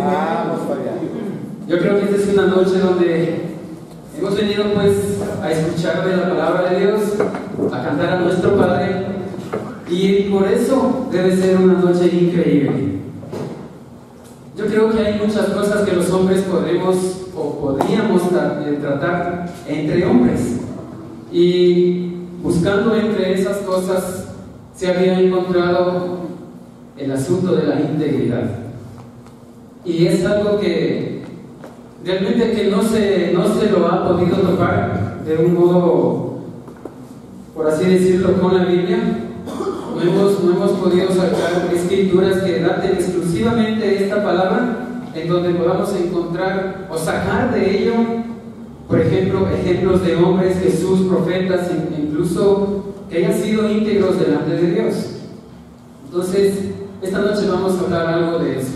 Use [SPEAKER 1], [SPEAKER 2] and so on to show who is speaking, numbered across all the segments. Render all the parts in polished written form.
[SPEAKER 1] Vamos, Fabián.
[SPEAKER 2] Yo creo que esta es una noche donde hemos venido pues a escuchar de la palabra de Dios, a cantar a nuestro Padre, y por eso debe ser una noche increíble. Yo creo que hay muchas cosas que los hombres podríamos tratar entre hombres, y buscando entre esas cosas se había encontrado el asunto de la integridad, y es algo que realmente que no se lo ha podido tocar de un modo, por así decirlo, con la Biblia. No hemos podido sacar escrituras que daten exclusivamente esta palabra, en donde podamos encontrar o sacar de ello, por ejemplo, ejemplos de hombres, Jesús, profetas, incluso que hayan sido íntegros delante de Dios. Entonces, esta noche vamos a hablar algo de eso.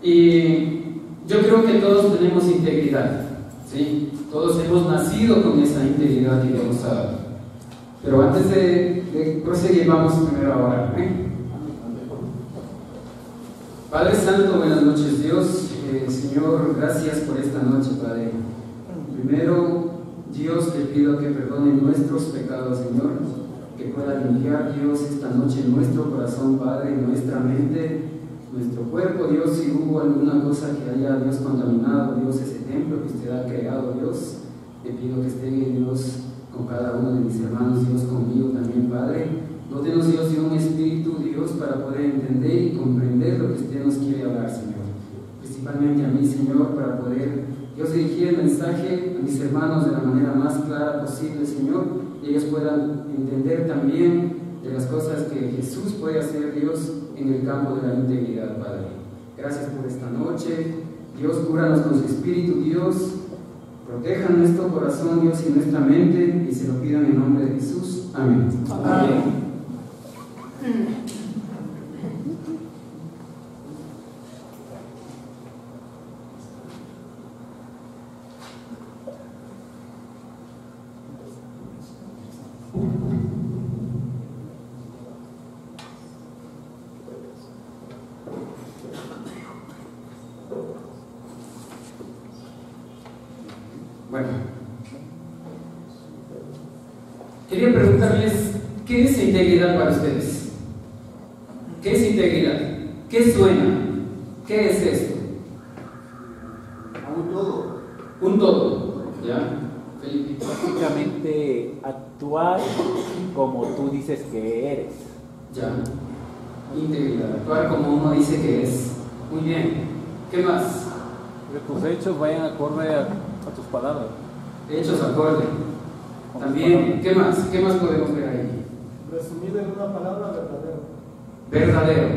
[SPEAKER 2] Y yo creo que todos tenemos integridad, ¿sí? Todos hemos nacido con esa integridad que Dios ha dado. Pero antes de proseguir, vamos primero a orar, Padre Santo, buenas noches, Dios. Señor, gracias por esta noche, Padre. Primero, Dios, te pido que perdone nuestros pecados, Señor, que pueda limpiar, Dios, esta noche nuestro corazón, Padre, nuestra mente, nuestro cuerpo, Dios. Si hubo alguna cosa que haya, Dios, contaminado, Dios, ese templo que usted ha creado, Dios, te pido que esté, Dios, con cada uno de mis hermanos, Dios, conmigo también, Padre. Dótenos, Dios, de un espíritu, Dios, para poder entender y comprender lo que usted nos quiere hablar, Señor. Principalmente a mí, Señor, para poder, Dios, dirigir el mensaje a mis hermanos de la manera más clara posible, Señor, y ellos puedan entender también de las cosas que Jesús puede hacer, Dios, en el campo de la integridad, Padre. Gracias por esta noche. Dios, cúranos con su espíritu, Dios. Proteja nuestro corazón, Dios, y nuestra mente, y se lo pido en el nombre de Jesús. Amén. Amén. Bueno, quería preguntarles, ¿qué es integridad para ustedes? ¿Qué es integridad? ¿Qué suena? ¿Qué es esto?
[SPEAKER 1] Un todo.
[SPEAKER 2] Un todo, ¿ya? Felipe.
[SPEAKER 3] Básicamente actuar como tú dices que eres.
[SPEAKER 2] Ya. Integridad, actuar como uno dice que es. Muy bien. ¿Qué más?
[SPEAKER 4] Que tus hechos vayan acorde a tus palabras.
[SPEAKER 2] Hechos acorde. También, ¿qué más? ¿Qué más podemos ver ahí?
[SPEAKER 1] Resumido en una palabra, verdadero.
[SPEAKER 2] Verdadero.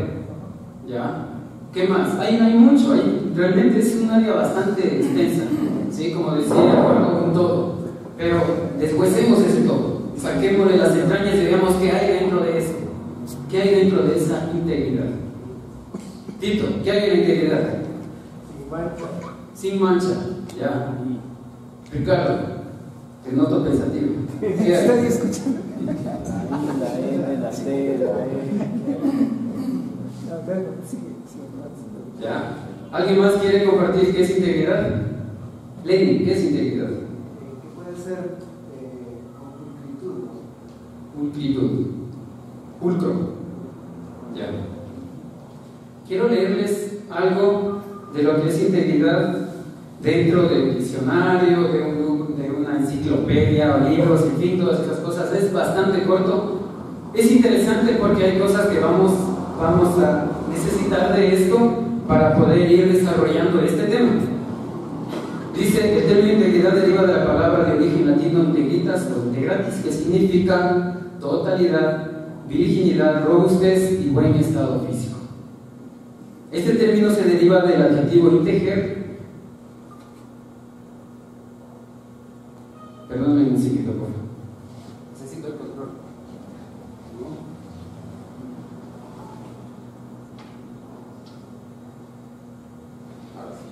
[SPEAKER 2] ¿Ya? ¿Qué más? Hay mucho, realmente es un área bastante extensa, ¿sí? Como decía, acuerdo con todo. Pero deshuesemos ese todo. Saquémosle las entrañas y veamos qué hay dentro de eso. ¿Qué hay dentro de esa integridad? Tito, ¿qué hay en la integridad?
[SPEAKER 1] Sin mancha.
[SPEAKER 2] Sin mancha, ya. Ricardo, te noto pensativo. ¿Qué hay?
[SPEAKER 3] Estoy escuchando. La N, la C, la E.
[SPEAKER 2] ¿Ya? ¿Alguien más quiere compartir qué es integridad? Lenin, ¿qué es integridad?
[SPEAKER 1] Que puede ser con
[SPEAKER 2] Pulcritud. Pulcro. Ya. Quiero leerles algo de lo que es integridad dentro del diccionario, de una enciclopedia o libros, en fin, todas estas cosas. Es bastante corto. Es interesante porque hay cosas que vamos a necesitar de esto para poder ir desarrollando este tema. Dice, el término integridad deriva de la palabra de origen latino integritas o integratis, que significa totalidad, virginidad, robustez y buen estado físico. Este término se deriva del adjetivo integer. Perdóname un segundo, por favor. Necesito el control. Ahora sí.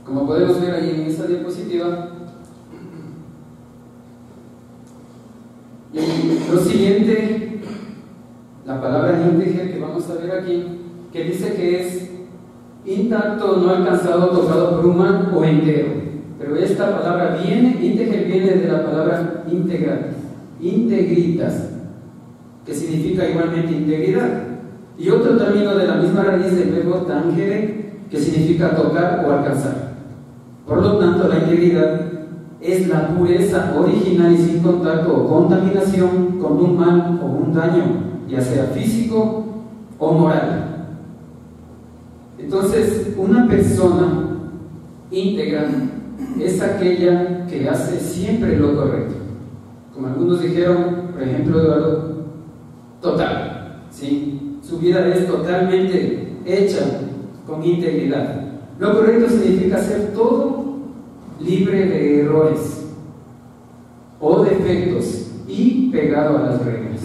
[SPEAKER 2] Como podemos ver ahí en esta diapositiva, y lo siguiente, la palabra integer que vamos a ver aquí, que dice que es intacto, no alcanzado, tocado por un mal o entero. Pero esta palabra ínteger viene de la palabra integritas, que significa igualmente integridad. Y otro término de la misma raíz del verbo tangere, que significa tocar o alcanzar. Por lo tanto, la integridad es la pureza original y sin contacto o contaminación con un mal o un daño, ya sea físico o moral. Entonces, una persona íntegra es aquella que hace siempre lo correcto. Como algunos dijeron, por ejemplo, Eduardo, total, ¿sí? Su vida es totalmente hecha con integridad. Lo correcto significa hacer todo libre de errores o defectos y pegado a las reglas.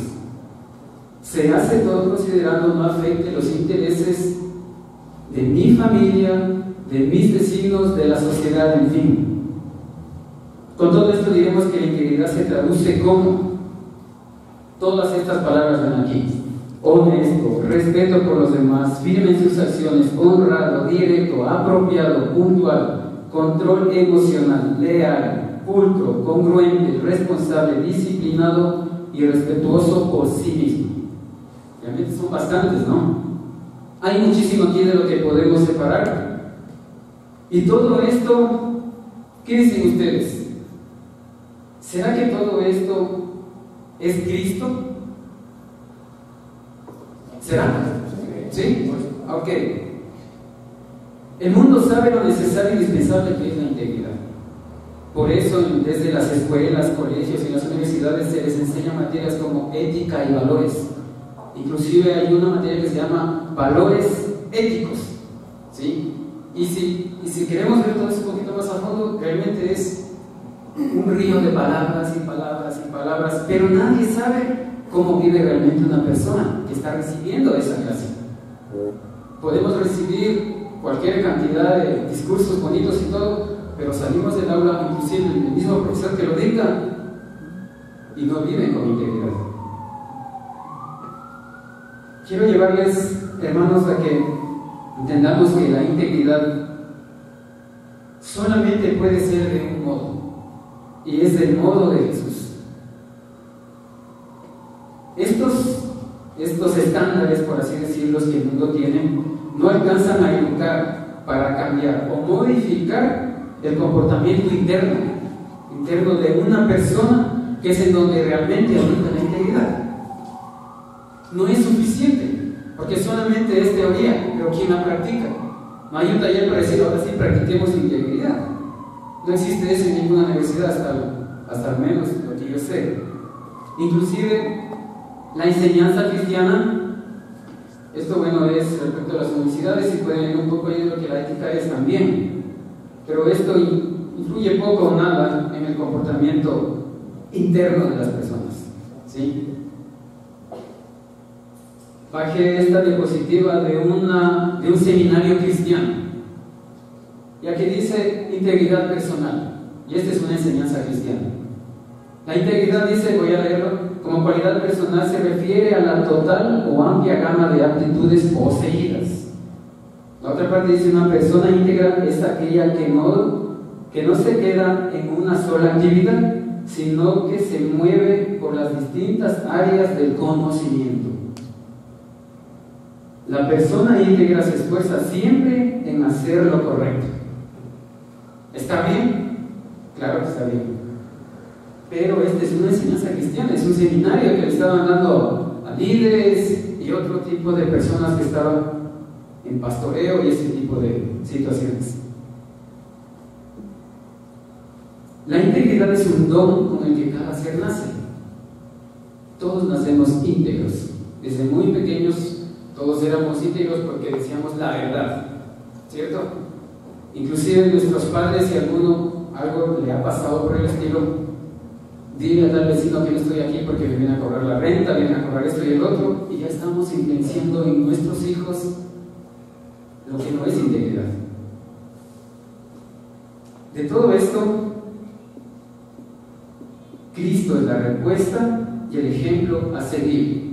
[SPEAKER 2] Se hace todo considerando no afecte los intereses de mi familia, de mis vecinos, de la sociedad, en fin. Con todo esto diremos que la integridad se traduce como todas estas palabras ven aquí: honesto, respeto por los demás, firme en sus acciones, honrado, directo, apropiado, puntual, control emocional, leal, pulcro, congruente, responsable, disciplinado y respetuoso por sí mismo. Realmente son bastantes, ¿no? Hay muchísimo aquí de lo que podemos separar. Y todo esto, ¿qué dicen ustedes? ¿Será que todo esto es Cristo? ¿Será? ¿Sí? Ok. El mundo sabe lo necesario e indispensable que es la integridad. Por eso, desde las escuelas, colegios y las universidades se les enseña materias como ética y valores. Inclusive hay una materia que se llama valores éticos, ¿sí? Y si queremos ver todo eso un poquito más a fondo, realmente es un río de palabras y palabras y palabras, pero nadie sabe cómo vive realmente una persona que está recibiendo esa clase. Podemos recibir cualquier cantidad de discursos bonitos y todo, pero salimos del aula, inclusive el mismo profesor que lo dicta, y no viven con integridad. Quiero llevarles, hermanos, a que entendamos que la integridad solamente puede ser de un modo, y es del modo de Jesús. Estos estándares, por así decirlo, que el mundo tiene, no alcanzan a educar para cambiar o modificar el comportamiento interno de una persona, que es en donde realmente habita la integridad. No es suficiente, porque solamente es teoría, pero ¿quién la practica? No hay un taller para decir, ahora sí practiquemos integridad. No existe eso en ninguna universidad, hasta al menos lo que yo sé. Inclusive la enseñanza cristiana, esto bueno es respecto a las universidades, y pueden ver un poco ahí de lo que la ética es también, pero esto influye poco o nada en el comportamiento interno de las personas, ¿sí? Bajé esta diapositiva de un seminario cristiano, y aquí dice integridad personal, y esta es una enseñanza cristiana. La integridad, dice, voy a leerlo, como cualidad personal se refiere a la total o amplia gama de aptitudes poseídas. La otra parte dice, una persona íntegra es aquella que no se queda en una sola actividad, sino que se mueve por las distintas áreas del conocimiento. La persona íntegra se esfuerza siempre en hacer lo correcto. ¿Está bien? Claro que está bien. Pero esta es una enseñanza cristiana, es un seminario que le estaban dando a líderes y otro tipo de personas que estaban en pastoreo y ese tipo de situaciones. La integridad es un don con el que cada ser nace. Todos nacemos íntegros. Desde muy pequeños todos éramos íntegros porque decíamos la verdad, ¿cierto? Inclusive nuestros padres, si algo le ha pasado por el estilo, dile a tal vecino que no estoy aquí porque me viene a cobrar la renta, viene a cobrar esto y el otro, y ya estamos influenciando en nuestros hijos lo que no es integridad. De todo esto, Cristo es la respuesta y el ejemplo a seguir.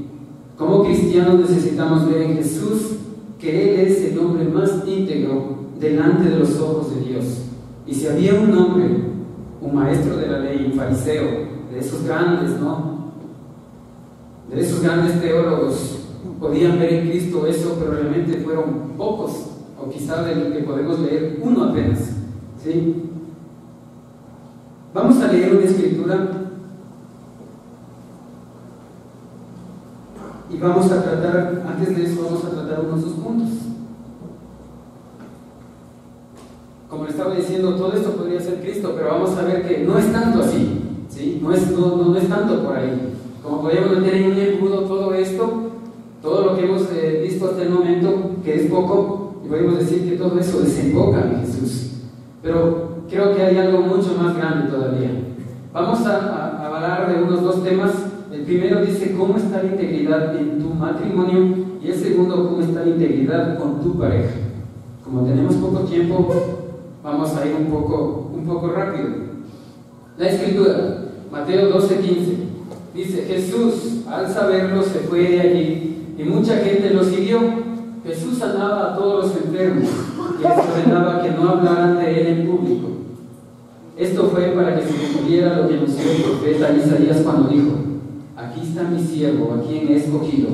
[SPEAKER 2] Como cristianos necesitamos ver en Jesús que Él es el hombre más íntegro delante de los ojos de Dios. Y si había un hombre, un maestro de la ley, un fariseo, de esos grandes, ¿no? De esos grandes teólogos, podían ver en Cristo eso, pero realmente fueron pocos, o quizá de lo que podemos leer, uno apenas, ¿sí? Vamos a leer una escritura y vamos a tratar, antes de eso vamos a tratar unos dos puntos. Como le estaba diciendo, todo esto podría ser Cristo, pero vamos a ver que no es tanto así, ¿sí? No es tanto por ahí. Como podríamos meter en un embudo todo esto, todo lo que hemos visto hasta el momento, que es poco, y podemos decir que todo eso desemboca en Jesús. Pero creo que hay algo mucho más grande todavía. Vamos a hablar de unos dos temas. El primero dice cómo está la integridad en tu matrimonio, y el segundo, cómo está la integridad con tu pareja. Como tenemos poco tiempo, vamos a ir un poco rápido. La escritura, Mateo 12:15, dice: Jesús, al saberlo, se fue de allí, y mucha gente lo siguió. Jesús sanaba a todos los enfermos y les ordenaba que no hablaran de Él en público. Esto fue para que se cumpliera lo que anunció el profeta Isaías cuando dijo: aquí está mi siervo, a quien he escogido,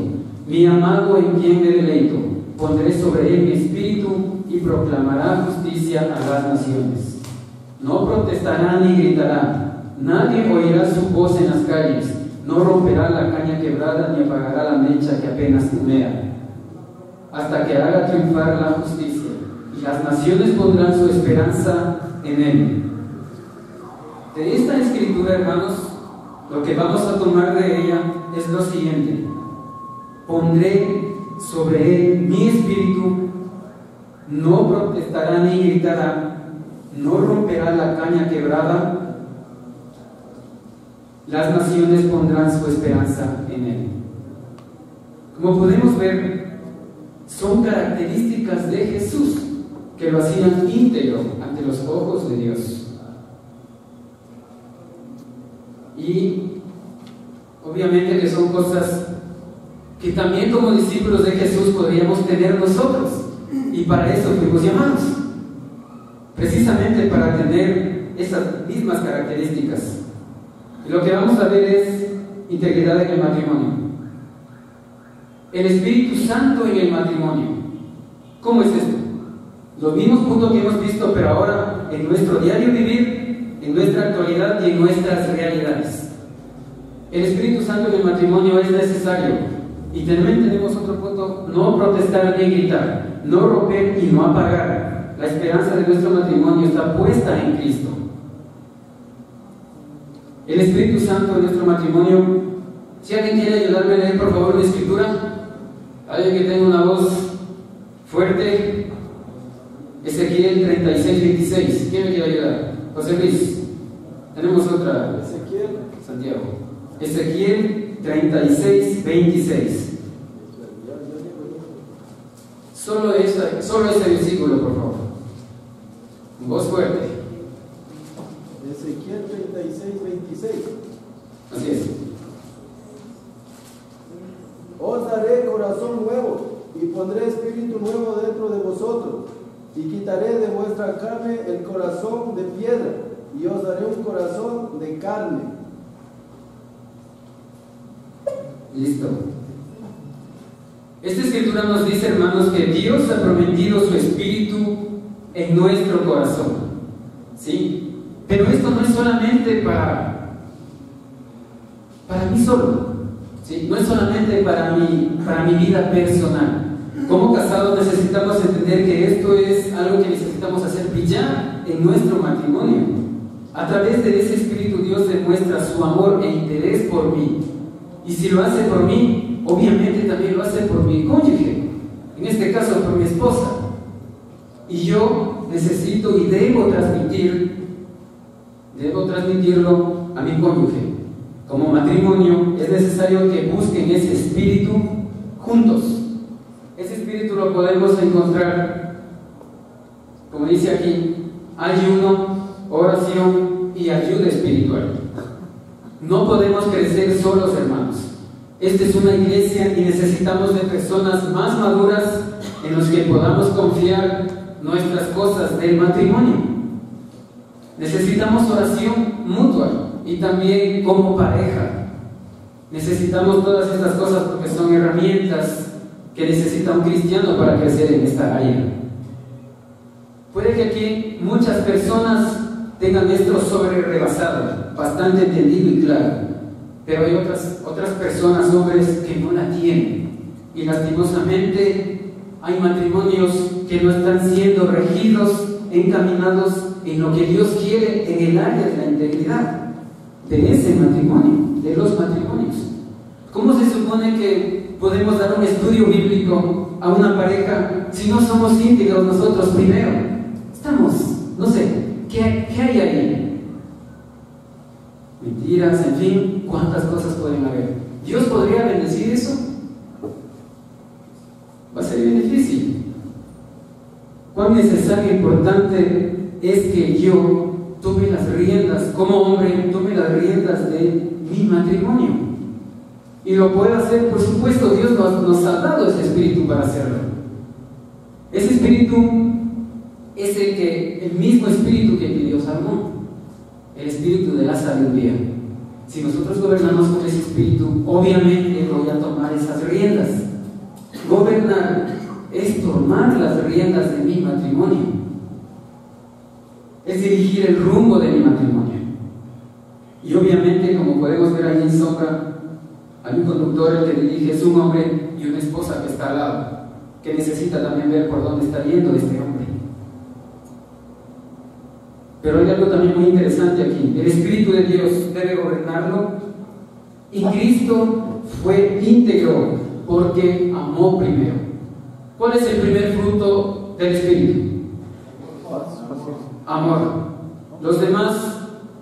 [SPEAKER 2] mi amado en quien me deleito. Pondré sobre él mi espíritu y proclamará justicia a las naciones. No protestará ni gritará, nadie oirá su voz en las calles, no romperá la caña quebrada ni apagará la mecha que apenas humea, hasta que haga triunfar la justicia, y las naciones pondrán su esperanza en él. De esta escritura, hermanos, lo que vamos a tomar de ella es lo siguiente: pondré sobre él mi espíritu, no protestará ni gritará, no romperá la caña quebrada, las naciones pondrán su esperanza en él. Como podemos ver, son características de Jesús que lo hacían íntegro ante los ojos de Dios. Y obviamente que son cosas que también como discípulos de Jesús podríamos tener nosotros, y para eso fuimos llamados, precisamente para tener esas mismas características. Y lo que vamos a ver es integridad en el matrimonio, el Espíritu Santo en el matrimonio. ¿Cómo es esto? Los mismos puntos que hemos visto, pero ahora en nuestro diario vivir, en nuestra actualidad y en nuestras realidades. El Espíritu Santo en el matrimonio es necesario. Y también tenemos otro punto: no protestar ni gritar, no romper y no apagar. La esperanza de nuestro matrimonio está puesta en Cristo. El Espíritu Santo en nuestro matrimonio. Si alguien quiere ayudarme a leer por favor la escritura, alguien que tenga una voz fuerte. Ezequiel 36:26. ¿Quién me quiere ayudar? José Luis. Tenemos otra.
[SPEAKER 1] Ezequiel.
[SPEAKER 2] Santiago. Ezequiel 36:26. Solo ese versículo, por favor. Con voz fuerte.
[SPEAKER 1] Ezequiel 36:26.
[SPEAKER 2] Así es.
[SPEAKER 1] Os daré corazón nuevo y pondré espíritu nuevo dentro de vosotros, y quitaré de vuestra carne el corazón de piedra, y os daré un corazón de carne.
[SPEAKER 2] Listo. Esta escritura nos dice, hermanos, que Dios ha prometido su espíritu en nuestro corazón, ¿sí? Pero esto no es solamente para mí solo, ¿sí? No es solamente para mi vida personal. Como casados necesitamos entender que esto es algo que necesitamos hacer brillar en nuestro matrimonio. A través de ese espíritu Dios demuestra su amor e interés por mí. Y si lo hace por mí, obviamente también lo hace por mi cónyuge, en este caso por mi esposa. Y yo necesito y debo transmitirlo a mi cónyuge. Como matrimonio es necesario que busquen ese espíritu juntos. Ese espíritu lo podemos encontrar, como dice aquí, ayuno, oración y ayuda espiritual. No podemos crecer solos, hermanos. Esta es una iglesia y necesitamos de personas más maduras en los que podamos confiar nuestras cosas del matrimonio. Necesitamos oración mutua y también como pareja. Necesitamos todas estas cosas porque son herramientas que necesita un cristiano para crecer en esta área. Puede que aquí muchas personas tengan esto sobre rebasado, bastante entendido y claro, pero hay otras personas, hombres, que no la tienen, y lastimosamente hay matrimonios que no están siendo regidos, encaminados en lo que Dios quiere en el área de la integridad de ese matrimonio, de los matrimonios. ¿Cómo se supone que podemos dar un estudio bíblico a una pareja si no somos íntegros nosotros primero? Estamos, no sé, ¿qué hay ahí? Mentiras, en fin, ¿cuántas cosas pueden haber? ¿Dios podría bendecir eso? Va a ser bien difícil. ¿Cuán necesario e importante es que yo tome las riendas, como hombre, tome las riendas de mi matrimonio? Y lo puede hacer, por supuesto, Dios nos ha dado ese espíritu para hacerlo. Ese espíritu es el mismo espíritu que pidió Salomón, el espíritu de la sabiduría. Si nosotros gobernamos con ese espíritu, obviamente voy a tomar esas riendas. Gobernar es tomar las riendas de mi matrimonio, es dirigir el rumbo de mi matrimonio. Y obviamente, como podemos ver ahí en sombra, hay un conductor el que dirige, es un hombre, y una esposa que está al lado, que necesita también ver por dónde está yendo este hombre. Pero hay algo también muy interesante aquí. El Espíritu de Dios debe gobernarlo, y Cristo fue íntegro porque amó primero. ¿Cuál es el primer fruto del Espíritu? Amor. Los demás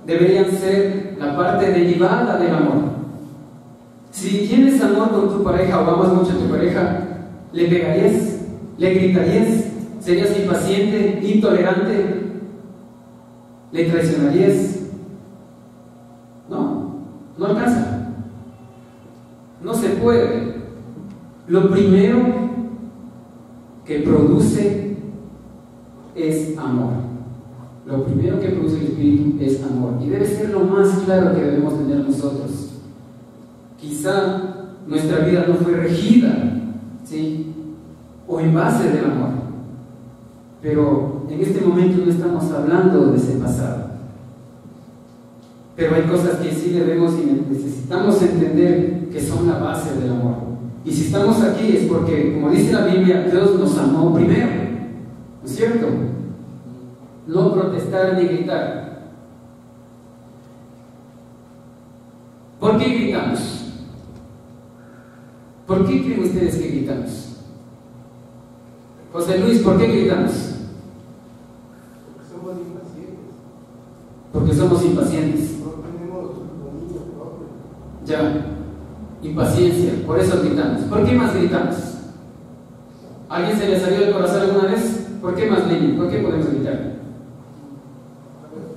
[SPEAKER 2] deberían ser la parte derivada del amor. Si tienes amor con tu pareja o amas mucho a tu pareja, ¿le pegarías? ¿Le gritarías? ¿Serías impaciente, intolerante? ¿Le traicionarías? No alcanza. No se puede. Lo primero que produce es amor. Lo primero que produce el Espíritu es amor. Y debe ser lo más claro que debemos tener nosotros. Quizá nuestra vida no fue regida, ¿sí?, o en base del amor. Pero en este momento no estamos hablando de ese pasado. Pero hay cosas que sí debemos y necesitamos entender que son la base del amor. Y si estamos aquí es porque, como dice la Biblia, Dios nos amó primero. ¿No es cierto? No protestar ni gritar. ¿Por qué gritamos? ¿Por qué creen ustedes que gritamos? José Luis, ¿por qué gritamos? Porque somos impacientes. Ya, impaciencia, por eso gritamos. ¿Por qué más gritamos? ¿Alguien se le salió del corazón alguna vez? ¿Por qué más, Lenin? ¿Por qué podemos gritar?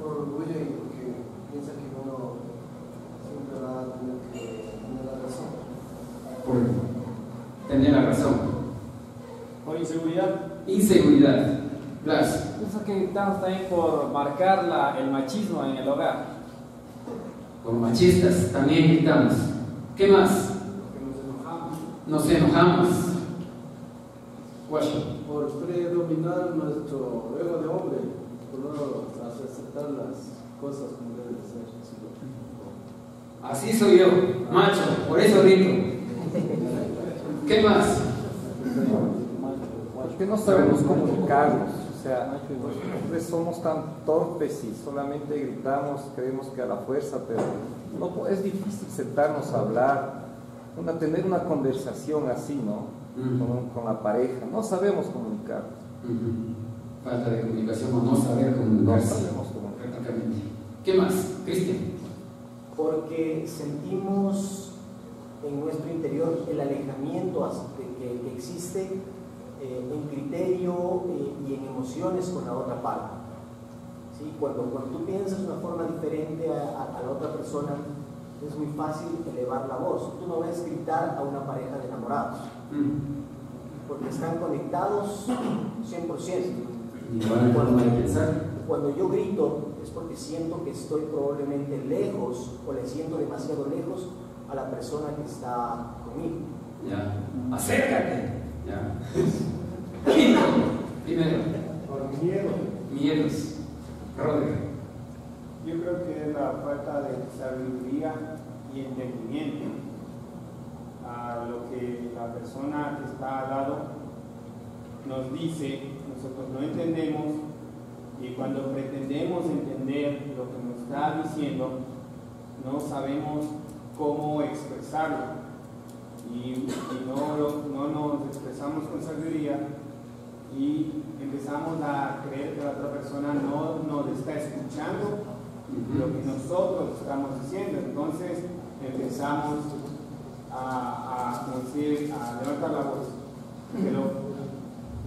[SPEAKER 1] Por orgullo y porque piensa que uno siempre va a tener la razón.
[SPEAKER 2] Por tener la razón.
[SPEAKER 4] Por inseguridad.
[SPEAKER 2] Inseguridad. Blas.
[SPEAKER 4] Pienso que gritamos también por marcar el machismo en el hogar.
[SPEAKER 2] Como machistas, también gritamos. ¿Qué más? Nos enojamos.
[SPEAKER 1] Por predominar nuestro ego de hombre, por no aceptar las cosas como deben de ser.
[SPEAKER 2] Así soy yo, macho, por eso grito. ¿Qué más?
[SPEAKER 5] Porque no sabemos comunicarnos. O sea, los hombres somos tan torpes y solamente gritamos, creemos que a la fuerza, pero no, es difícil sentarnos a hablar, tener una conversación así, ¿no? Con la pareja. No sabemos comunicarnos.
[SPEAKER 2] Falta de comunicación o no saber comunicarse.
[SPEAKER 5] No sabemos comunicarnos.
[SPEAKER 2] Prácticamente. ¿Qué más, Cristian?
[SPEAKER 6] Porque sentimos en nuestro interior el alejamiento que existe en criterio y en emociones con la otra parte. ¿Sí? Cuando tú piensas de una forma diferente a la otra persona, es muy fácil elevar la voz. Tú no ves gritar a una pareja de enamorados. porque están conectados 100%.
[SPEAKER 2] Igual forma de pensar.
[SPEAKER 6] Cuando yo grito es porque siento que estoy probablemente lejos o le siento demasiado lejos a la persona que está conmigo.
[SPEAKER 2] Ya. Acércate. Ya. Quinto. Primero.
[SPEAKER 7] Por miedo.
[SPEAKER 2] Miedos. Rodrigo.
[SPEAKER 7] Yo creo que es la falta de sabiduría y entendimiento a lo que la persona que está al lado nos dice, nosotros no entendemos, y cuando pretendemos entender lo que nos está diciendo, no sabemos cómo expresarlo y no nos expresamos con sabiduría y empezamos a creer que la otra persona no nos está escuchando lo que nosotros estamos diciendo. Entonces empezamos a levantar la voz, pero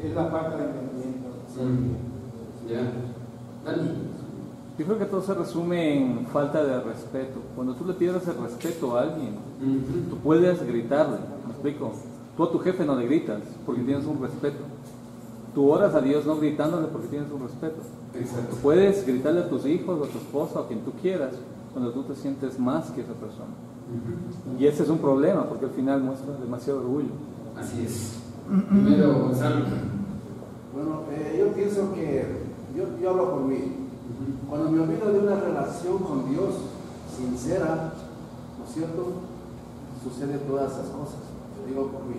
[SPEAKER 7] es la falta de entendimiento.
[SPEAKER 2] Ya. Dani.
[SPEAKER 4] Yo creo que todo se resume en falta de respeto. Cuando tú le pierdes el respeto a alguien, tú puedes gritarle, ¿me explico? Tú a tu jefe no le gritas porque tienes un respeto. Tú oras a Dios no gritándole porque tienes un respeto.
[SPEAKER 2] Exacto.
[SPEAKER 4] Tú puedes gritarle a tus hijos, a tu esposa, a quien tú quieras, cuando tú te sientes más que esa persona. Y ese es un problema porque al final muestra demasiado orgullo.
[SPEAKER 2] Así es. Primero, Gonzalo.
[SPEAKER 1] Bueno, yo pienso que, yo hablo por mí. Cuando me olvido de una relación con Dios sincera, ¿no es cierto? Suceden todas esas cosas. Lo digo por mí.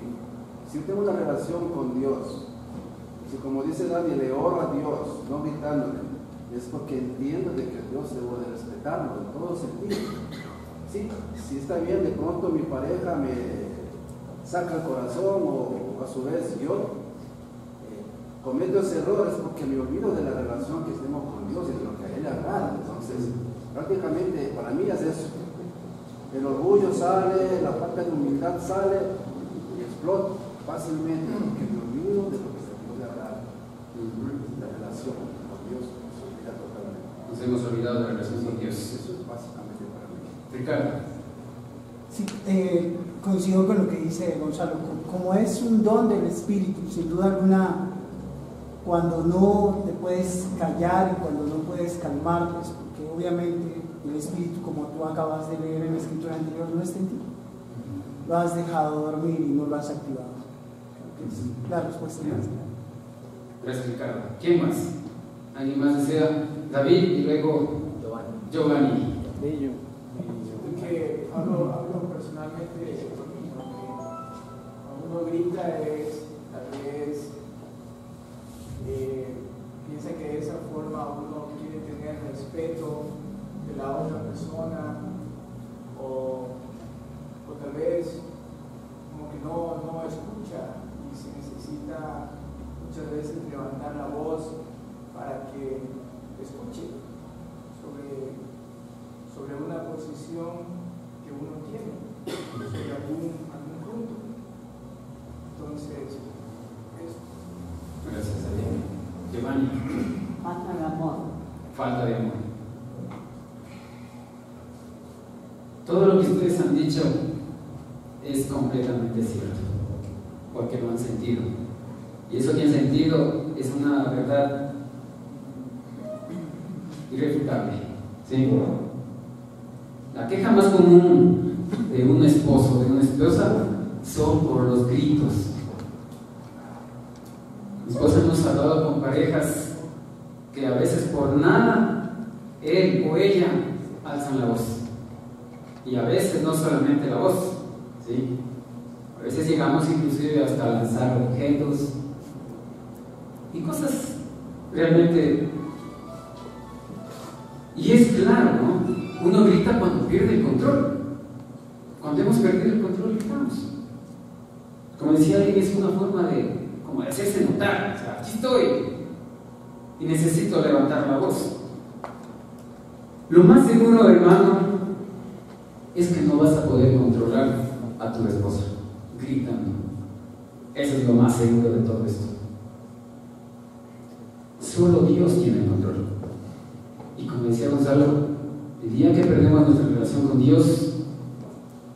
[SPEAKER 1] Si tengo una relación con Dios, si como dice Dani, le oro a Dios, no gritándole, es porque entiendo de que Dios debo de respetarlo en todo sentido. Sí, si está bien, de pronto mi pareja me saca el corazón o a su vez yo cometo ese error, es porque me olvido de la relación que tenemos con Dios y de lo que a Él le agrada. Entonces, prácticamente para mí es eso. El orgullo sale, la falta de humildad sale y exploto fácilmente porque me olvido de lo que a Dios le agrada. La relación con Dios se olvida totalmente.
[SPEAKER 2] Nos hemos olvidado de la relación con Dios.
[SPEAKER 1] Eso es básicamente para mí.
[SPEAKER 2] Ricardo.
[SPEAKER 8] Sí, coincido con lo que dice Gonzalo. Como es un don del Espíritu, sin duda alguna, cuando no te puedes callar y cuando no puedes calmar, pues porque obviamente el Espíritu, como tú acabas de leer en la escritura anterior, no está en ti. Lo has dejado dormir y no lo has activado. Creo que es la respuesta más clara.
[SPEAKER 2] Gracias, Ricardo. ¿Quién más? ¿Alguien más desea? David y luego Giovanni.
[SPEAKER 9] Que hablo personalmente de lo mismo, que cuando uno grita es tal vez piensa que de esa forma uno quiere tener respeto de la otra persona o tal vez como que no escucha y se necesita muchas veces levantar la voz para que escuche sobre una posición que uno tiene, sobre algún punto. Entonces, eso.
[SPEAKER 2] Gracias, David. Giovanni.
[SPEAKER 10] Falta de amor.
[SPEAKER 2] Falta de amor. Todo lo que ustedes han dicho es completamente cierto, porque lo han sentido. Y eso que han sentido es una verdad irrefutable. ¿Sí? La queja más común de un esposo, de una esposa, son por los gritos. Mi esposa nos ha hablado con parejas que a veces por nada él o ella alzan la voz. Y a veces no solamente la voz, ¿sí? A veces llegamos inclusive hasta lanzar objetos y cosas realmente. Y es claro, ¿no? Uno grita cuando pierde el control. Cuando hemos perdido el control, gritamos. Como decía alguien, es una forma de hacerse notar. O sea, aquí estoy y necesito levantar la voz. Lo más seguro, hermano, es que no vas a poder controlar a tu esposa gritando. Eso es lo más seguro de todo esto. Solo Dios tiene el control. Y como decía Gonzalo, el día que perdemos nuestra relación con Dios,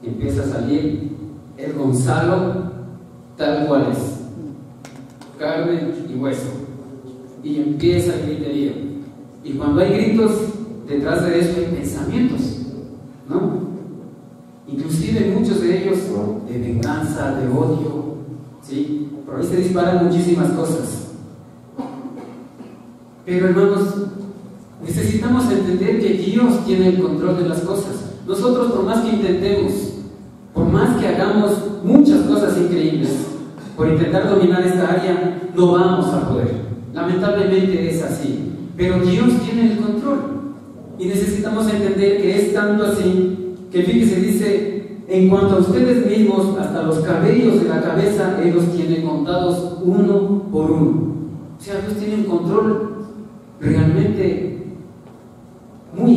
[SPEAKER 2] empieza a salir el Gonzalo tal cual es. carne y hueso. Y empieza el griterío. Y cuando hay gritos, detrás de eso hay pensamientos, ¿no? Inclusive muchos de ellos de venganza, de odio, ¿sí? Por ahí se disparan muchísimas cosas. Pero hermanos, necesitamos entender que Dios tiene el control de las cosas. Nosotros, por más que intentemos, por más que hagamos muchas cosas increíbles, por intentar dominar esta área, no vamos a poder. Lamentablemente es así. Pero Dios tiene el control. Y necesitamos entender que es tanto así, que fíjese, dice, en cuanto a ustedes mismos, hasta los cabellos de la cabeza, Él los tiene contados uno por uno. O sea, Dios tiene un control realmente muy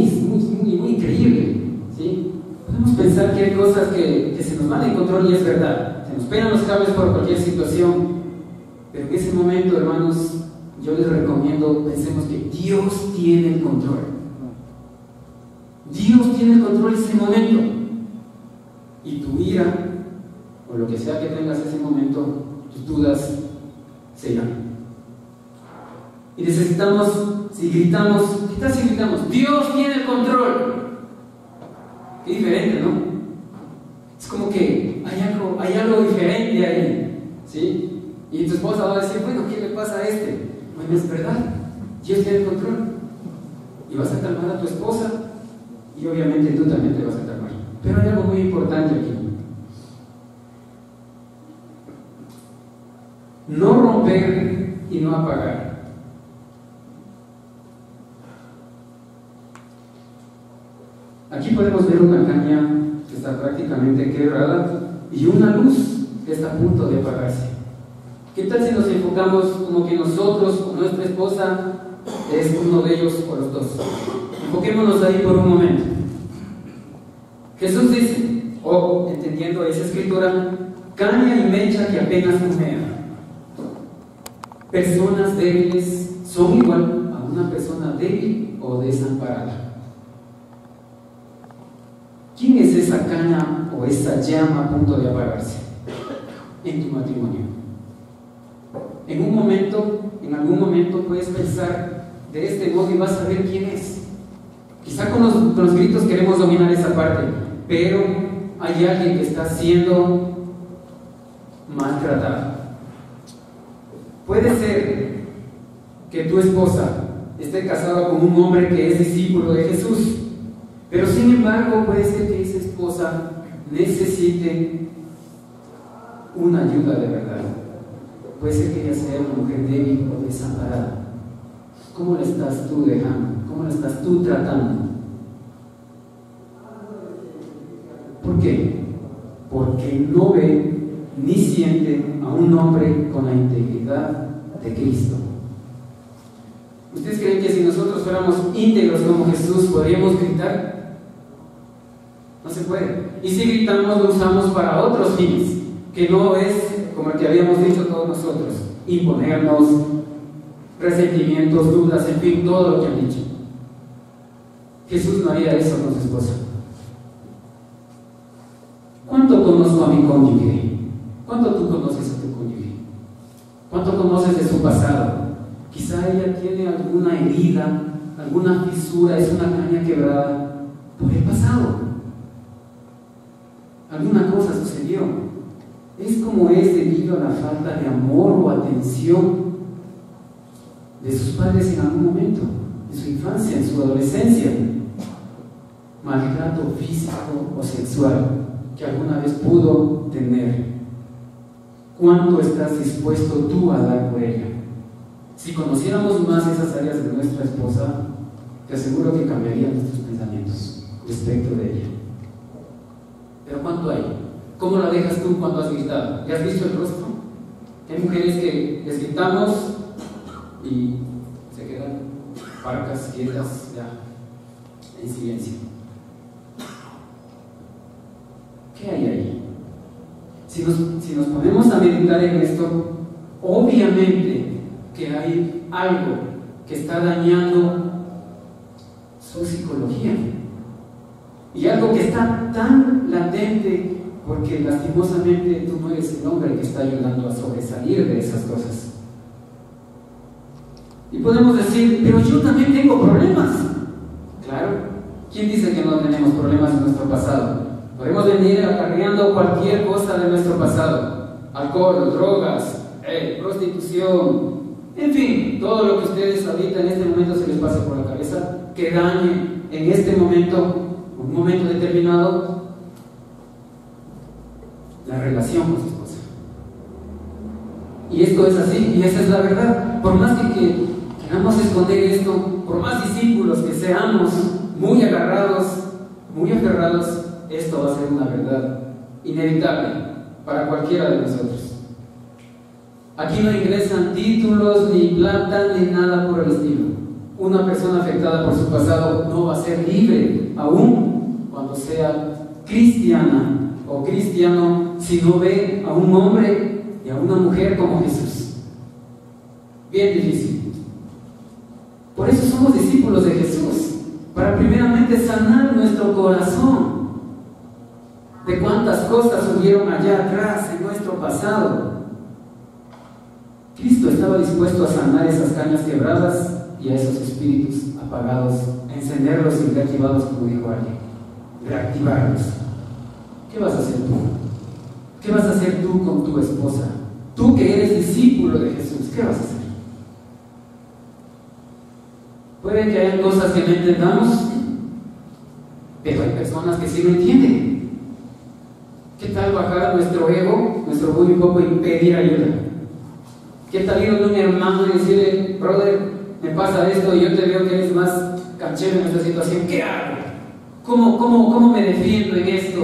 [SPEAKER 2] increíble, ¿sí? Podemos pensar que hay cosas que se nos van en control y es verdad. Se nos pegan los cables por cualquier situación. Pero en ese momento, hermanos, yo les recomiendo, pensemos que Dios tiene el control. Dios tiene el control en ese momento. Y tu ira, o lo que sea que tengas en ese momento, tus dudas se irán. Y necesitamos, si gritamos, ¿qué tal si gritamos? Dios tiene el control. Qué diferente, ¿no? Es como que hay algo diferente ahí, ¿sí? Y tu esposa va a decir, bueno, ¿qué le pasa a este? Bueno, es verdad, Dios tiene el control. Y vas a calmar a tu esposa, y obviamente tú también te vas a calmar. Pero hay algo muy importante aquí. No romper y no apagar. Aquí podemos ver una caña que está prácticamente quebrada y una luz que está a punto de apagarse. ¿Qué tal si nos enfocamos como que nosotros o nuestra esposa es uno de ellos o los dos? Enfoquémonos ahí por un momento. Jesús dice, entendiendo esa escritura, caña y mecha que apenas humean. Personas débiles son igual a una persona débil o desamparada. ¿Quién es esa caña o esa llama a punto de apagarse? En tu matrimonio. En algún momento puedes pensar de este modo y vas a ver quién es. Quizá con los gritos queremos dominar esa parte, pero hay alguien que está siendo maltratado. Puede ser que tu esposa esté casada con un hombre que es discípulo de Jesús, pero sin embargo puede ser que esa esposa necesite una ayuda de verdad. Puede ser que ella sea una mujer débil o desamparada. ¿Cómo la estás tú dejando? ¿Cómo la estás tú tratando? ¿Por qué? Porque no ve ni siente a un hombre con la integridad de Cristo. ¿Ustedes creen que si nosotros fuéramos íntegros como Jesús podríamos gritar? No se puede. Y si gritamos lo usamos para otros fines, que no es como el que habíamos dicho todos nosotros, imponernos resentimientos, dudas, en fin, todo lo que han dicho. Jesús no haría eso con su esposa. ¿Cuánto conozco a mi cónyuge? ¿Cuánto tú conoces a tu cónyuge? ¿Cuánto conoces de su pasado? Quizá ella tiene alguna herida, alguna fisura, es una caña quebrada por el pasado. Alguna cosa sucedió. Es como es debido a la falta de amor o atención de sus padres en algún momento, en su infancia, en su adolescencia. Maltrato físico o sexual que alguna vez pudo tener. ¿Cuánto estás dispuesto tú a dar por ella? Si conociéramos más esas áreas de nuestra esposa, te aseguro que cambiarían nuestros pensamientos respecto de ella. Pero ¿cuánto hay? ¿Cómo la dejas tú cuando has gritado? ¿Ya has visto el rostro? Hay mujeres que les gritamos y se quedan parcas, quietas, ya, en silencio. ¿Qué hay ahí? Si nos ponemos a meditar en esto, obviamente que hay algo que está dañando su psicología y algo que está tan latente porque lastimosamente tú no eres el hombre que está ayudando a sobresalir de esas cosas. Y podemos decir, pero yo también tengo problemas. Claro, ¿quién dice que no tenemos problemas en nuestro pasado? Podemos venir acarreando cualquier cosa de nuestro pasado: alcohol, drogas, prostitución, en fin, todo lo que ustedes ahorita en este momento se les pase por la cabeza, que dañe en este momento, un momento determinado, la relación con su esposa. Y esto es así, y esa es la verdad. Por más que queramos esconder esto, por más discípulos que seamos muy agarrados, muy aferrados, esto va a ser una verdad inevitable para cualquiera de nosotros. Aquí no ingresan títulos, ni plata, ni nada por el estilo. Una persona afectada por su pasado no va a ser libre, aún cuando sea cristiana o cristiano, si no ve a un hombre y a una mujer como Jesús. Bien difícil. Por eso somos discípulos de Jesús, para primeramente sanar nuestro corazón de cuántas cosas hubieron allá atrás en nuestro pasado. Cristo estaba dispuesto a sanar esas cañas quebradas y a esos espíritus apagados, a encenderlos y reactivarlos, como dijo alguien, reactivarlos. ¿Qué vas a hacer tú? ¿Qué vas a hacer tú con tu esposa? Tú que eres discípulo de Jesús, ¿qué vas a hacer? Puede que haya cosas que no entendamos, pero hay personas que sí lo entienden. ¿Qué tal bajar nuestro ego, nuestro orgullo un poco y pedir ayuda? ¿Qué tal ir a un hermano y decirle, brother, me pasa esto y yo te veo que eres más canchero en esta situación? ¿Qué hago? ¿Cómo me defiendo en esto?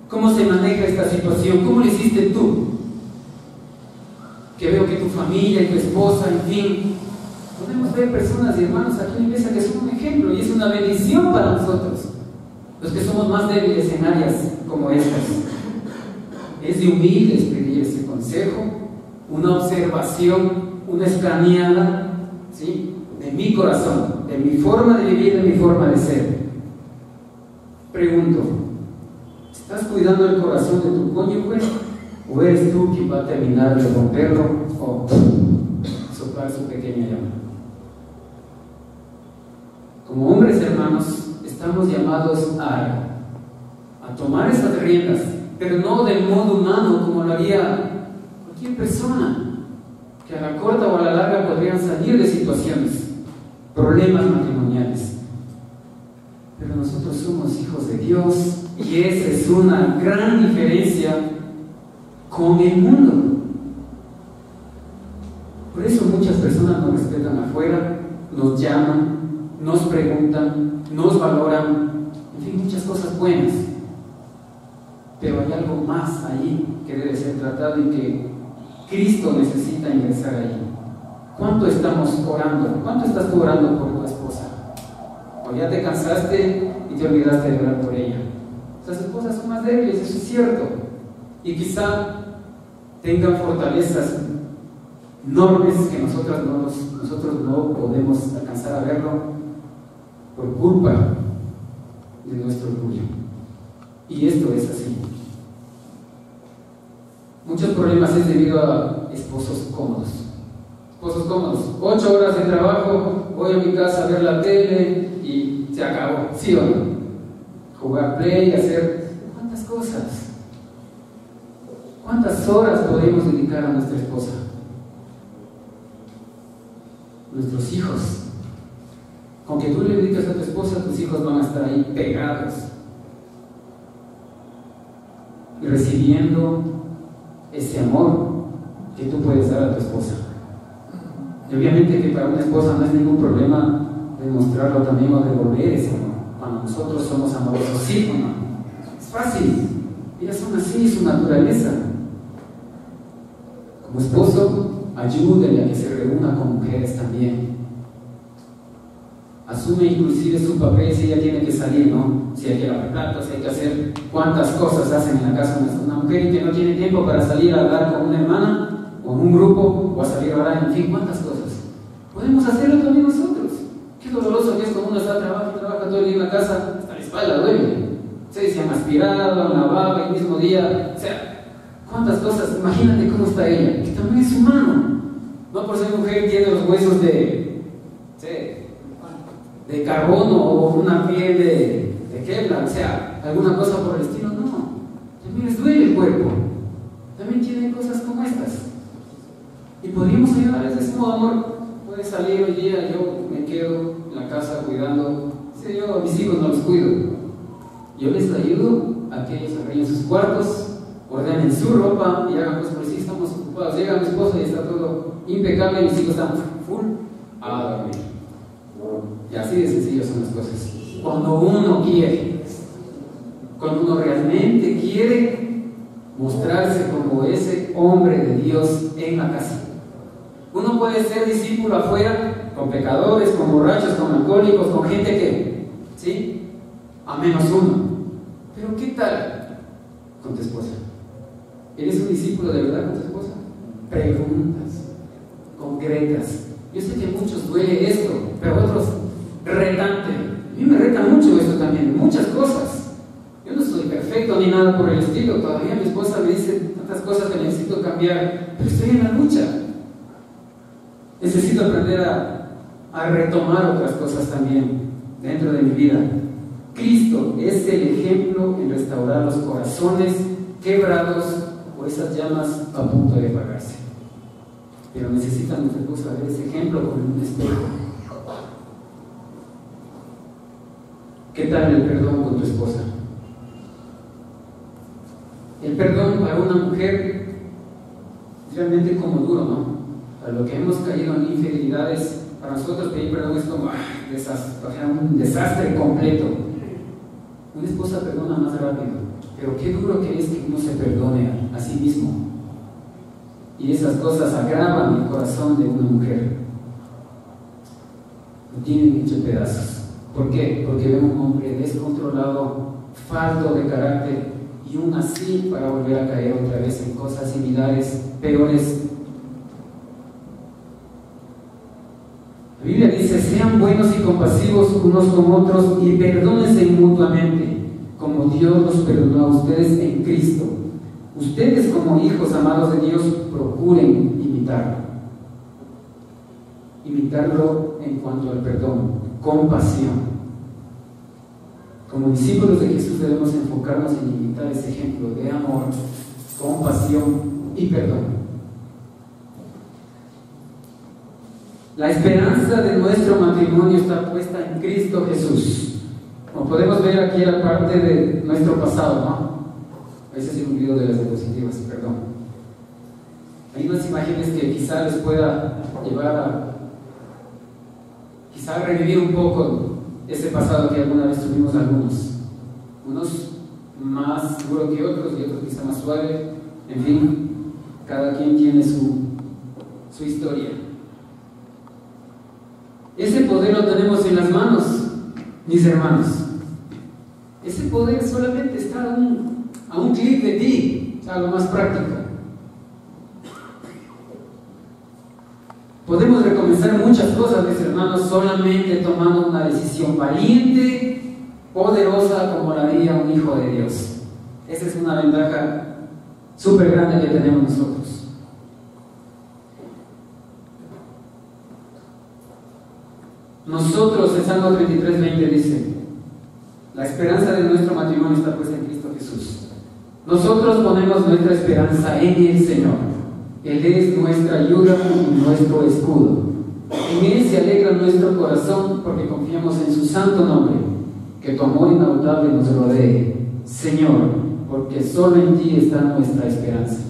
[SPEAKER 2] ¿Cómo se maneja esta situación? ¿Cómo lo hiciste tú? Que veo que tu familia y tu esposa, en fin, podemos ver personas y hermanos aquí en la iglesia que son un ejemplo y es una bendición para nosotros, los que somos más débiles en áreas como estas. Es de humildes pedir ese consejo, una observación, una escaneada, ¿sí?, de mi corazón, de mi forma de vivir, de mi forma de ser. Pregunto, ¿estás cuidando el corazón de tu cónyuge o eres tú quien va a terminar de romperlo o soplar su pequeña llama? Como hombres, hermanos, estamos llamados a tomar esas riendas, pero no del modo humano como lo haría cualquier persona, que a la corta o a la larga podrían salir de situaciones, problemas matrimoniales. Pero nosotros somos hijos de Dios y esa es una gran diferencia con el mundo. Por eso muchas personas nos respetan afuera, nos llaman, nos preguntan, nos valoran, en fin, muchas cosas buenas. Pero hay algo más ahí que debe ser tratado y que Cristo necesita ingresar ahí. ¿Cuánto estamos orando? ¿Cuánto estás tú orando por tu esposa? O ya te cansaste y te olvidaste de orar por ella. Las esposas son más débiles, eso es cierto. Y quizá tengan fortalezas enormes que nosotros no podemos alcanzar a verlo por culpa de nuestro orgullo. Y esto es así. Muchos problemas es debido a esposos cómodos. Esposos cómodos. 8 horas de trabajo, voy a mi casa a ver la tele y se acabó. ¿Sí o no? Jugar play, hacer cuántas cosas. ¿Cuántas horas podemos dedicar a nuestra esposa? Nuestros hijos. Con que tú le dediques a tu esposa, tus hijos van a estar ahí pegados, recibiendo ese amor que tú puedes dar a tu esposa. Y obviamente que para una esposa no es ningún problema demostrarlo también o devolver ese amor. Cuando nosotros somos amorosos, sí o no. Es fácil. Ellas son así, su naturaleza. Como esposo, ayúdenle a que se reúna con mujeres también. Asume inclusive su papel si ella tiene que salir, ¿no? Si hay que lavar platos, si hay que hacer cuántas cosas hacen en la casa una mujer y que no tiene tiempo para salir a hablar con una hermana o en un grupo o a salir a orar, en fin, cuántas cosas. Podemos hacerlo también nosotros. Qué doloroso que es cuando uno está trabaja todo el día en la casa, hasta la espalda duele. Se han aspirado, han lavado el mismo día, o sea, cuántas cosas. Imagínate cómo está ella, que también es humano. No por ser mujer tiene los huesos de carbono o una piel de Kevlar, o sea, alguna cosa por el estilo. No, también les duele el cuerpo. También tienen cosas como estas. Y podríamos ayudarles de ese modo, amor. Puede salir hoy día, yo me quedo en la casa cuidando. Si yo a mis hijos no los cuido, yo les ayudo a que ellos arreglen sus cuartos, ordenen su ropa y hagan cosas. Por si estamos ocupados, llega mi esposo y está todo impecable y mis hijos están full a dormir. Y así de sencillo son las cosas. Cuando uno quiere, cuando uno realmente quiere mostrarse como ese hombre de Dios en la casa. Uno puede ser discípulo afuera con pecadores, con borrachos, con alcohólicos, con gente que, ¿sí? A menos uno. Pero ¿qué tal con tu esposa? ¿Eres un discípulo de verdad con tu esposa? Preguntas concretas. Yo sé que a muchos duele esto, pero a otros retante. A mí me reta mucho esto también, muchas cosas. Yo no soy perfecto ni nada por el estilo. Todavía mi esposa me dice tantas cosas que necesito cambiar, pero estoy en la lucha. Necesito aprender a retomar otras cosas también dentro de mi vida. Cristo es el ejemplo en restaurar los corazones quebrados o esas llamas a punto de apagarse. Pero necesitan nuestra esposa ver ese ejemplo con un espejo. ¿Qué tal el perdón con tu esposa? El perdón para una mujer es realmente como duro, ¿no? Para lo que hemos caído en infidelidades, para nosotros pedir perdón es como un desastre completo. Una esposa perdona más rápido, pero qué duro que es que uno se perdone a sí mismo. Y esas cosas agravan el corazón de una mujer. Lo tienen hecho pedazos. ¿Por qué? Porque ve un hombre descontrolado, falto de carácter, y aún así para volver a caer otra vez en cosas similares, peores. La Biblia dice: sean buenos y compasivos unos con otros y perdónense mutuamente, como Dios los perdonó a ustedes en Cristo. Ustedes, como hijos amados de Dios, procuren imitarlo en cuanto al perdón, compasión. Como discípulos de Jesús debemos enfocarnos en imitar ese ejemplo de amor, compasión y perdón. La esperanza de nuestro matrimonio está puesta en Cristo Jesús. Como podemos ver aquí la parte de nuestro pasado, ¿no? Ese es un video de las diapositivas, perdón. Hay unas imágenes que quizá les pueda llevar a revivir un poco ese pasado que alguna vez tuvimos algunos. Unos más duro que otros y otros quizá más suave. En fin, cada quien tiene su historia. Ese poder lo tenemos en las manos, mis hermanos. Ese poder solamente está a un clic de ti, o sea, lo más práctico. Podemos recomenzar muchas cosas, mis hermanos, solamente tomando una decisión valiente, poderosa, como la haría un hijo de Dios. Esa es una ventaja súper grande que tenemos nosotros. Nosotros, en Salmo 33:20 dice: la esperanza de nuestro matrimonio está puesta en Cristo Jesús. Nosotros ponemos nuestra esperanza en el Señor. Él es nuestra ayuda y nuestro escudo. En Él se alegra nuestro corazón porque confiamos en su santo nombre. Que tu amor inagotable nos rodee, Señor, porque solo en ti está nuestra esperanza.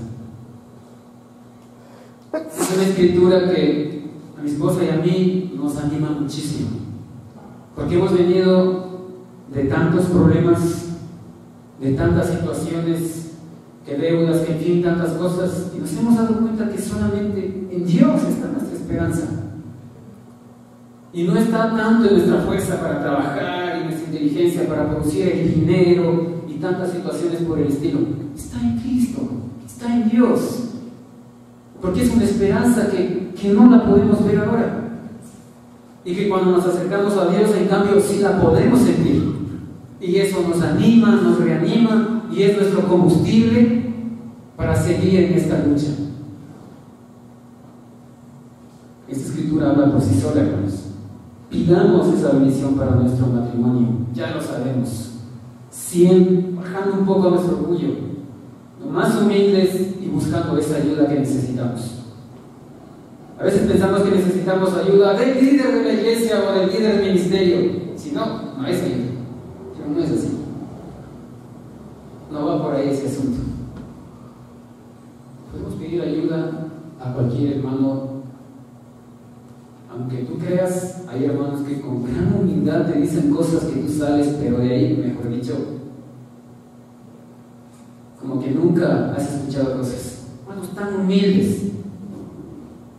[SPEAKER 2] Es una escritura que a mi esposa y a mí nos anima muchísimo, porque hemos venido de tantos problemas, de tantas situaciones, que deudas, que en fin, tantas cosas, y nos hemos dado cuenta que solamente en Dios está nuestra esperanza. Y no está tanto en nuestra fuerza para trabajar y nuestra inteligencia para producir el dinero y tantas situaciones por el estilo. Está en Cristo, está en Dios. Porque es una esperanza que no la podemos ver ahora. Y que cuando nos acercamos a Dios, en cambio, sí la podemos sentir. Y eso nos anima, nos reanima y es nuestro combustible para seguir en esta lucha. Esta escritura habla por sí sola, hermanos. Pidamos esa bendición para nuestro matrimonio, ya lo sabemos. Bajando un poco nuestro orgullo, lo más humildes y buscando esa ayuda que necesitamos. A veces pensamos que necesitamos ayuda del líder de la iglesia o del líder del ministerio. Si no, no es ayuda. Pero no es así. No va por ahí ese asunto. Podemos pedir ayuda a cualquier hermano. Aunque tú creas, hay hermanos que con gran humildad te dicen cosas que tú sales, pero de ahí, mejor dicho, como que nunca has escuchado cosas. Hermanos tan humildes.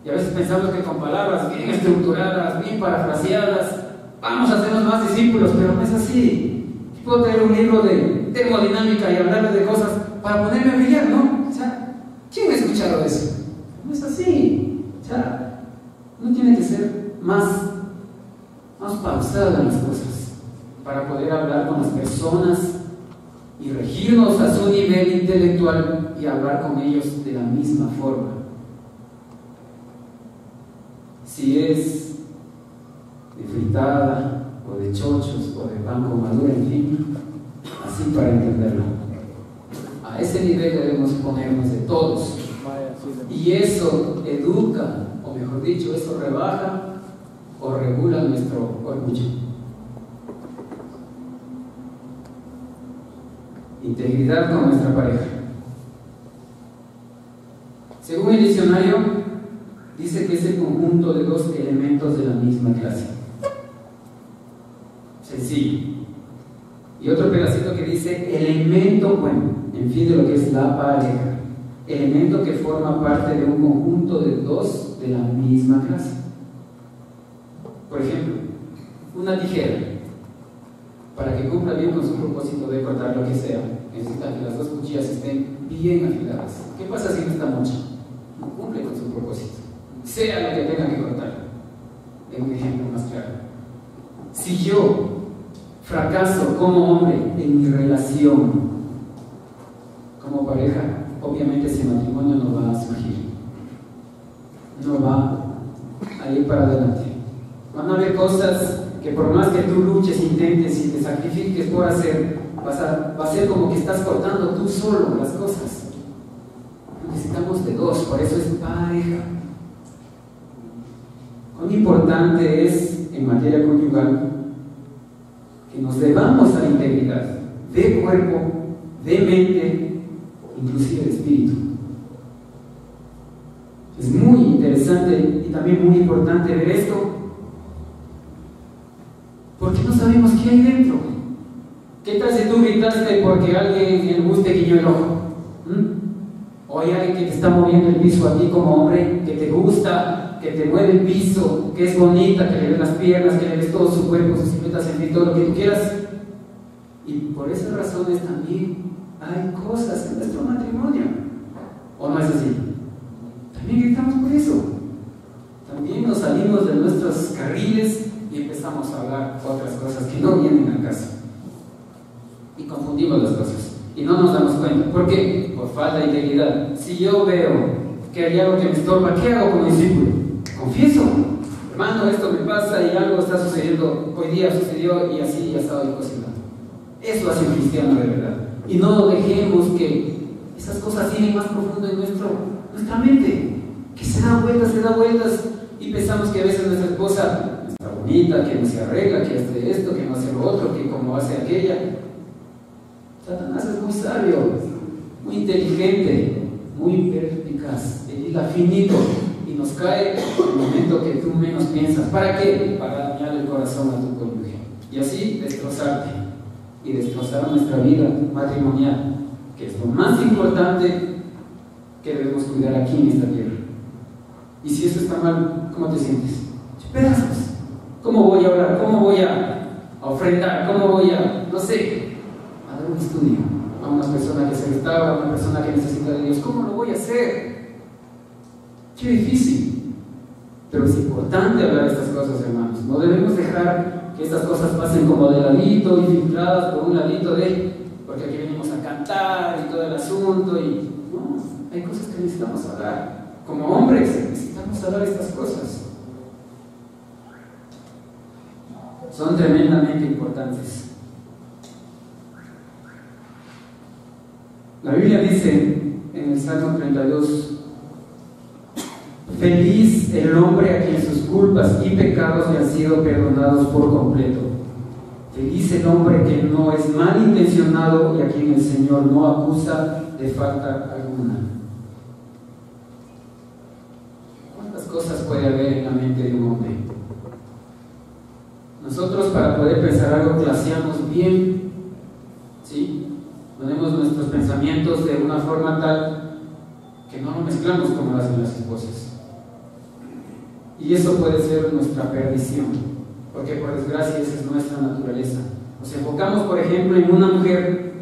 [SPEAKER 2] Y a veces pensamos que con palabras bien estructuradas, bien parafraseadas, vamos a hacernos más discípulos, pero no es así. Yo puedo tener un libro de termodinámica y hablarles de cosas para ponerme a brillar, ¿no? O sea, ¿quién ha escuchado eso? No es así. O sea, no tiene que ser más pausadas las cosas para poder hablar con las personas y regirnos a su nivel intelectual y hablar con ellos de la misma forma. Si es de fritada o de chochos o de pan con madura, en fin, así para entenderlo. A ese nivel debemos ponernos de todos. Y eso educa, o mejor dicho, eso rebaja o regula nuestro orgullo. Integridad con nuestra pareja. Según el diccionario, dice que es el conjunto de dos elementos de la misma clase. Sencillo. Y otro pedacito que dice elemento bueno, en fin, de lo que es la pareja. Elemento que forma parte de un conjunto de dos de la misma clase. Por ejemplo, una tijera. Para que cumpla bien con su propósito de cortar lo que sea, necesita que las dos cuchillas estén bien afiladas. ¿Qué pasa si no está mucho? No cumple con su propósito, sea lo que tenga que cortar. Es un ejemplo más claro. Si yo fracaso como hombre en mi relación como pareja, obviamente ese matrimonio no va a surgir, no va a ir para adelante. Van a haber cosas que por más que tú luches, intentes y te sacrifiques por hacer, va a ser como que estás cortando tú solo las cosas. Necesitamos de dos, por eso es pareja. Cuán importante es en materia conyugal que nos debamos a la integridad de cuerpo, de mente, inclusive de espíritu. Es muy interesante y también muy importante ver esto, porque no sabemos qué hay dentro. ¿Qué tal si tú gritaste porque alguien le guste guiñó el ojo? O hay alguien que te está moviendo el piso a ti como hombre, que te gusta, que te mueve el piso, que es bonita, que le ves las piernas, que le ves todo su cuerpo, sus siluetas, en fin, todo lo que tú quieras. Y por esas razones también hay cosas en nuestro matrimonio. ¿O no es así? También gritamos por eso. También nos salimos de nuestros carriles y empezamos a hablar otras cosas que no vienen al caso. Y confundimos las cosas. Y no nos damos cuenta. ¿Por qué? Por falta de integridad. Si yo veo que hay algo que me estorba, ¿qué hago como discípulo? Confieso. Hermano, esto me pasa y algo está sucediendo. Hoy día sucedió y así ya estaba yo cocinando. Eso hace un cristiano de verdad. Y no dejemos que esas cosas lleguen más profundo en nuestra mente. Que se da vueltas y pensamos que a veces nuestra esposa está bonita, que no se arregla, que hace esto, que no hace lo otro, que como hace aquella. Satanás es muy sabio, muy inteligente, muy perspicaz, él hila finito y nos cae en el momento que tú menos piensas. ¿Para qué? Para dañar el corazón a tu cónyuge y así destrozarte y destrozar nuestra vida matrimonial, que es lo más importante que debemos cuidar aquí en esta tierra. Y si eso está mal, ¿cómo te sientes? Pedazos. ¿Cómo voy a orar? ¿Cómo voy a ofrendar? ¿Cómo voy a, no sé, a dar un estudio a una persona que se restaura, a una persona que necesita de Dios? ¿Cómo lo voy a hacer? Qué difícil. Pero es importante hablar de estas cosas, hermanos. No debemos dejar que estas cosas pasen como de ladito y filtradas por un ladito porque aquí venimos a cantar y todo el asunto y no, hay cosas que necesitamos hablar. Como hombres necesitamos hablar estas cosas. son tremendamente importantes. La Biblia dice en el Salmo 32, feliz el hombre a quien sus culpas y pecados le han sido perdonados por completo. Feliz el hombre que no es malintencionado y a quien el Señor no acusa de falta alguna. ¿Cuántas cosas puede haber en la mente de un hombre? Nosotros, para poder pensar algo, claseamos bien, ¿sí? Ponemos nuestros pensamientos de una forma tal que no lo mezclamos como lo hacen las esposas. Y eso puede ser nuestra perdición, porque por desgracia esa es nuestra naturaleza. Nos enfocamos, por ejemplo, en una mujer,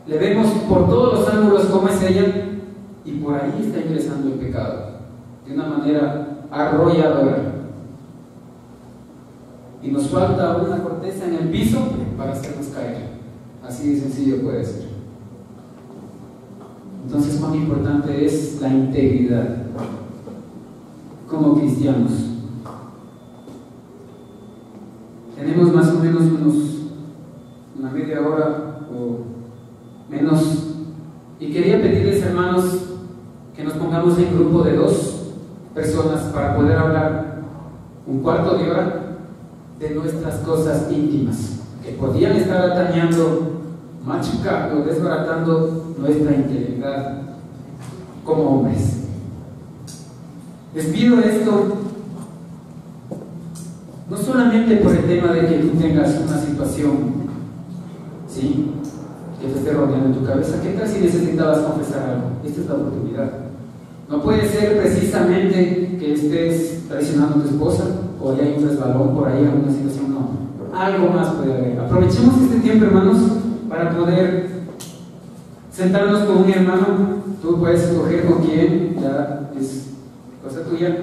[SPEAKER 2] le vemos por todos los ángulos cómo es ella, y por ahí está ingresando el pecado, de una manera arrolladora. Y nos falta una corteza en el piso para hacernos caer. Así de sencillo puede ser. Entonces, cuán importante es la integridad como cristianos. Tenemos más o menos una media hora o menos, y quería pedirles, hermanos, que nos pongamos en grupo de 2 personas para poder hablar un cuarto de hora de nuestras cosas íntimas que podían estar atañando, machucando, desbaratando nuestra integridad como hombres. Les pido esto no solamente por el tema de que tú tengas una situación, ¿sí?, que te esté rodeando en tu cabeza. ¿Qué tal si necesitabas confesar algo? Esta es la oportunidad. No puede ser precisamente que estés traicionando a tu esposa o ya hay un resbalón por ahí, alguna situación. No, algo más puede haber. Aprovechemos este tiempo, hermanos, para poder sentarnos con un hermano. Tú puedes escoger con quién, ya es cosa tuya,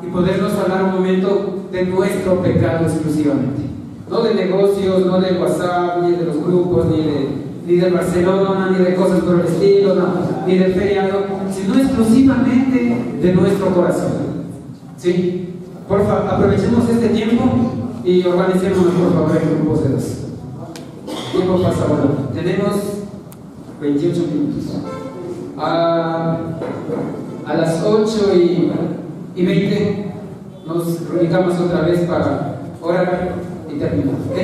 [SPEAKER 2] y podernos hablar un momento de nuestro pecado exclusivamente. No de negocios, no de WhatsApp, ni de los grupos, ni de Barcelona, ni de cosas por el estilo, no, ni del feriado, sino exclusivamente de nuestro corazón. ¿Sí? Por favor, aprovechemos este tiempo y organicémonos, por favor, en grupos de 2. El tiempo pasa volando. Tenemos 28 minutos. A las 8:20 nos reubicamos otra vez para orar y terminar. ¿Ok?